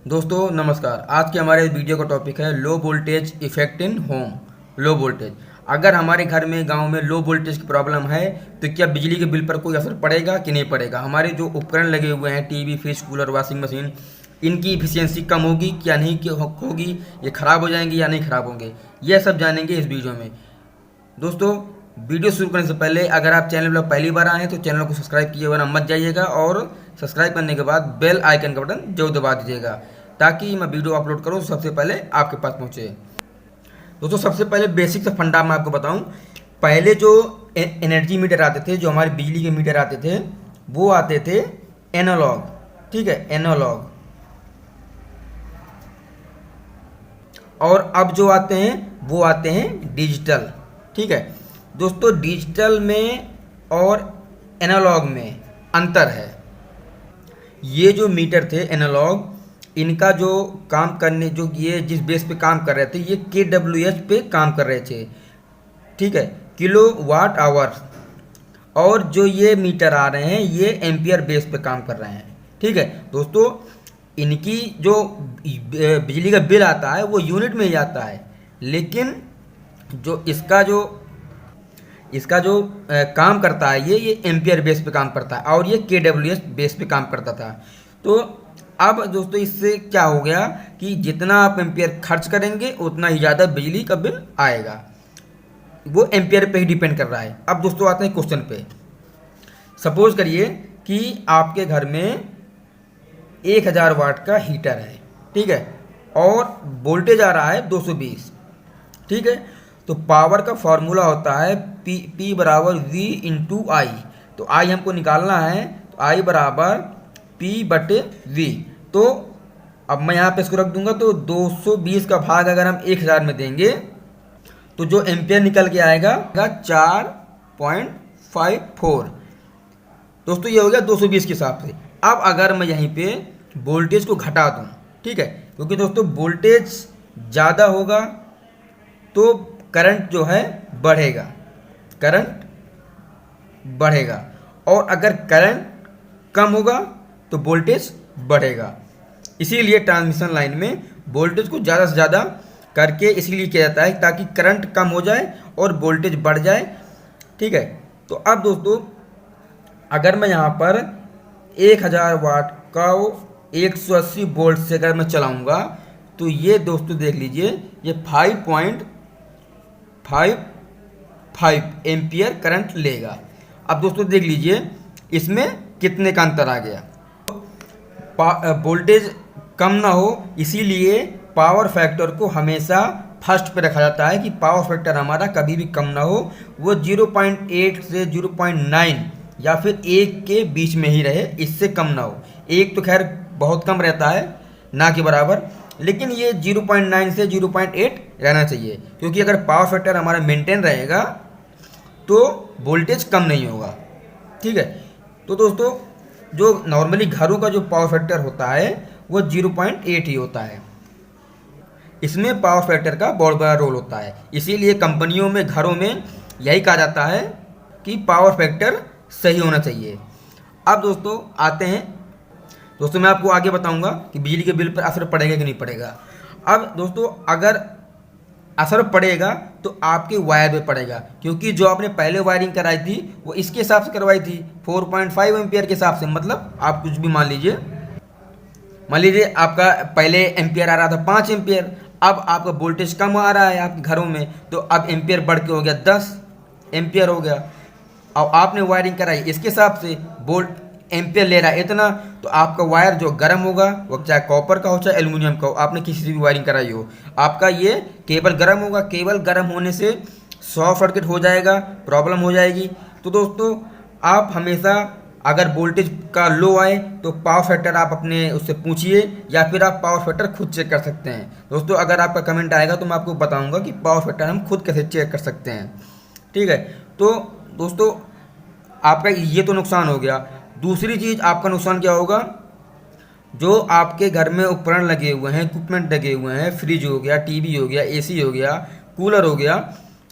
दोस्तों नमस्कार। आज के हमारे वीडियो का टॉपिक है low voltage effect in home. Low voltage, अगर हमारे घर में गांव में लो वोल्टेज की प्रॉब्लम है तो क्या बिजली के बिल पर कोई असर पड़ेगा कि नहीं पड़ेगा। हमारे जो उपकरण लगे हुए हैं TV, fridge, cooler, washing machine, इनकी इफिशियंसी कम होगी क्या नहीं होगी, ये ख़राब हो जाएंगे या नहीं ख़राब होंगे, यह सब जानेंगे इस वीडियो में। दोस्तों वीडियो शुरू करने से पहले अगर आप चैनल पर पहली बार आए हैं तो चैनल को सब्सक्राइब किए वरना मत जाइएगा, और सब्सक्राइब करने के बाद बेल आइकन का बटन जरूर दबा दीजिएगा ताकि मैं वीडियो अपलोड करूँ सबसे पहले आपके पास पहुँचे। दोस्तों सबसे पहले बेसिक से फंडा मैं आपको बताऊं। पहले जो एनर्जी मीटर आते थे, जो हमारे बिजली के मीटर आते थे, वो आते थे एनालॉग। ठीक है, एनालॉग। और अब जो आते हैं वो आते हैं डिजिटल। ठीक है दोस्तों, डिजिटल में और एनालॉग में अंतर है। ये जो मीटर थे एनालॉग, इनका जो काम करने, जो ये जिस बेस पे काम कर रहे थे, ये KWH पे काम कर रहे थे। ठीक है, किलो वाट आवर। और जो ये मीटर आ रहे हैं ये एम्पियर बेस पे काम कर रहे हैं। ठीक है दोस्तों, इनकी जो बिजली का बिल आता है वो यूनिट में ही आता है, लेकिन जो इसका जो काम करता है ये एम्पियर बेस पे काम करता है, और ये KWH बेस पे काम करता था। तो अब दोस्तों इससे क्या हो गया कि जितना आप एम्पियर खर्च करेंगे उतना ही ज़्यादा बिजली का बिल आएगा। वो एम्पियर पे ही डिपेंड कर रहा है। अब दोस्तों आते हैं क्वेश्चन पे। सपोज करिए कि आपके घर में 1000 वाट का हीटर है। ठीक है, और वोल्टेज आ रहा है 220। ठीक है, तो पावर का फॉर्मूला होता है P बराबर V इंटू आई। तो आई हमको निकालना है, तो आई बराबर P/V। तो अब मैं यहाँ पे इसको रख दूंगा, तो 220 का भाग अगर हम 1000 में देंगे तो जो एम्पियर निकल के आएगा 4.54। दोस्तों ये हो गया 220 के हिसाब से। अब अगर मैं यहीं पे वोल्टेज को घटा दूं, ठीक है, क्योंकि दोस्तों वोल्टेज ज़्यादा होगा तो करंट जो है बढ़ेगा, करंट बढ़ेगा, और अगर करंट कम होगा तो वोल्टेज बढ़ेगा। इसीलिए ट्रांसमिशन लाइन में वोल्टेज को ज़्यादा से ज़्यादा करके इसलिए किया जाता है ताकि करंट कम हो जाए और वोल्टेज बढ़ जाए। ठीक है, तो अब दोस्तों अगर मैं यहाँ पर 1000 वाट का 180 वोल्ट से अगर मैं चलाऊँगा तो ये दोस्तों देख लीजिए ये 5.55 एम्पियर करंट लेगा। अब दोस्तों देख लीजिए इसमें कितने का अंतर आ गया। वोल्टेज कम ना हो इसीलिए पावर फैक्टर को हमेशा फर्स्ट पे रखा जाता है कि पावर फैक्टर हमारा कभी भी कम ना हो, वो 0.8 से 0.9 या फिर 1 के बीच में ही रहे, इससे कम ना हो। 1 तो खैर बहुत कम रहता है, ना के बराबर, लेकिन ये 0.9 से 0.8 रहना चाहिए, क्योंकि अगर पावर फैक्टर हमारा मेंटेन रहेगा तो वोल्टेज कम नहीं होगा। ठीक है, तो दोस्तों जो नॉर्मली घरों का जो पावर फैक्टर होता है वो 0.8 ही होता है। इसमें पावर फैक्टर का बहुत बड़ा रोल होता है, इसीलिए कंपनियों में, घरों में यही कहा जाता है कि पावर फैक्टर सही होना चाहिए। अब दोस्तों आते हैं, दोस्तों मैं आपको आगे बताऊंगा कि बिजली के बिल पर असर पड़ेगा कि नहीं पड़ेगा। अब दोस्तों अगर असर पड़ेगा तो आपके वायर पे पड़ेगा, क्योंकि जो आपने पहले वायरिंग कराई थी वो इसके हिसाब से करवाई थी 4.5 एम्पियर के हिसाब से। मतलब आप कुछ भी मान लीजिए आपका पहले एम्पियर आ रहा था 5 एम्पियर, अब आपका वोल्टेज कम आ रहा है आपके घरों में, तो अब एम्पियर बढ़ के हो गया 10 एम्पियर हो गया। और आपने वायरिंग कराई इसके हिसाब से, वोल्ट एम्पियर ले रहा है इतना, तो आपका वायर जो गर्म होगा, वो चाहे कॉपर का हो चाहे एल्युमिनियम का हो, आपने किसी से भी वायरिंग कराई हो, आपका ये केबल गर्म होगा। केबल गर्म होने से शॉर्ट सर्किट हो जाएगा, प्रॉब्लम हो जाएगी। तो दोस्तों आप हमेशा अगर वोल्टेज का लो आए तो पावर फैक्टर आप अपने उससे पूछिए, या फिर आप पावर फैक्टर खुद चेक कर सकते हैं। दोस्तों अगर आपका कमेंट आएगा तो मैं आपको बताऊंगा कि पावर फैक्टर हम खुद कैसे चेक कर सकते हैं। ठीक है, तो दोस्तों आपका ये तो नुकसान हो गया। दूसरी चीज़ आपका नुकसान क्या होगा, जो आपके घर में उपकरण लगे हुए हैं, इक्विपमेंट लगे हुए हैं, फ्रिज हो गया, टीवी हो गया, एसी हो गया, कूलर हो गया,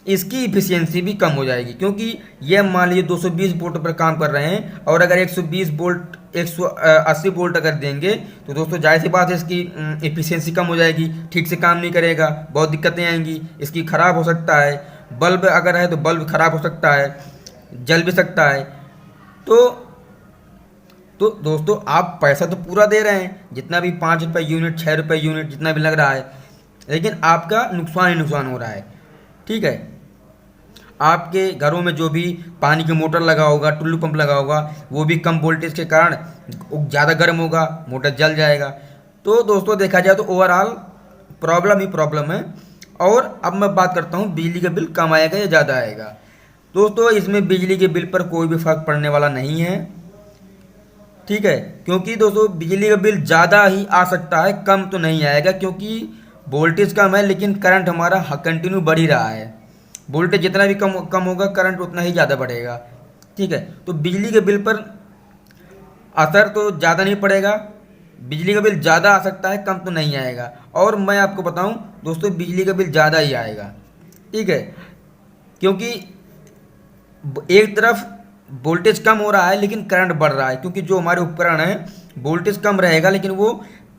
इसकी इफिशियंसी भी कम हो जाएगी, क्योंकि ये मान लीजिए 220 वोल्ट पर काम कर रहे हैं और अगर 120 वोल्ट 180 वोल्ट अगर देंगे तो दोस्तों जाहिर सी बात है इसकी इफिशियंसी कम हो जाएगी, ठीक से काम नहीं करेगा, बहुत दिक्कतें आएंगी, इसकी ख़राब हो सकता है, बल्ब अगर है तो बल्ब ख़राब हो सकता है, जल भी सकता है। तो दोस्तों आप पैसा तो पूरा दे रहे हैं, जितना भी 5 रुपये यूनिट 6 रुपये यूनिट जितना भी लग रहा है, लेकिन आपका नुकसान ही नुकसान हो रहा है। ठीक है, आपके घरों में जो भी पानी की मोटर लगा होगा, टुल्लू पंप लगा होगा, वो भी कम वोल्टेज के कारण ज़्यादा गर्म होगा, मोटर जल जाएगा। तो दोस्तों देखा जाए तो ओवरऑल प्रॉब्लम ही प्रॉब्लम है। और अब मैं बात करता हूँ बिजली का बिल कम आएगा या ज़्यादा आएगा। दोस्तों इसमें बिजली के बिल पर कोई भी फर्क पड़ने वाला नहीं है। ठीक है, क्योंकि दोस्तों बिजली का बिल ज़्यादा ही आ सकता है, कम तो नहीं आएगा, क्योंकि वोल्टेज कम है लेकिन करंट हमारा कंटिन्यू बढ़ ही रहा है। वोल्टेज जितना भी कम होगा करंट उतना ही ज़्यादा बढ़ेगा। ठीक है, तो बिजली के बिल पर असर तो ज़्यादा नहीं पड़ेगा, बिजली का बिल ज़्यादा आ सकता है, कम तो नहीं आएगा। और मैं आपको बताऊं दोस्तों बिजली का बिल ज़्यादा ही आएगा। ठीक है, क्योंकि एक तरफ वोल्टेज कम हो रहा है लेकिन करंट बढ़ रहा है, क्योंकि जो हमारे उपकरण हैं वोल्टेज कम रहेगा लेकिन वो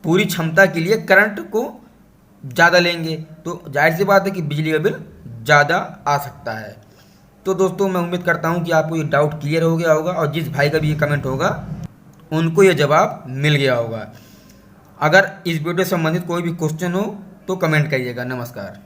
पूरी क्षमता के लिए करंट को ज़्यादा लेंगे, तो जाहिर सी बात है कि बिजली का बिल ज़्यादा आ सकता है। तो दोस्तों मैं उम्मीद करता हूँ कि आपको ये डाउट क्लियर हो गया होगा और जिस भाई का भी ये कमेंट होगा उनको ये जवाब मिल गया होगा। अगर इस वीडियो से संबंधित कोई भी क्वेश्चन हो तो कमेंट करिएगा। नमस्कार।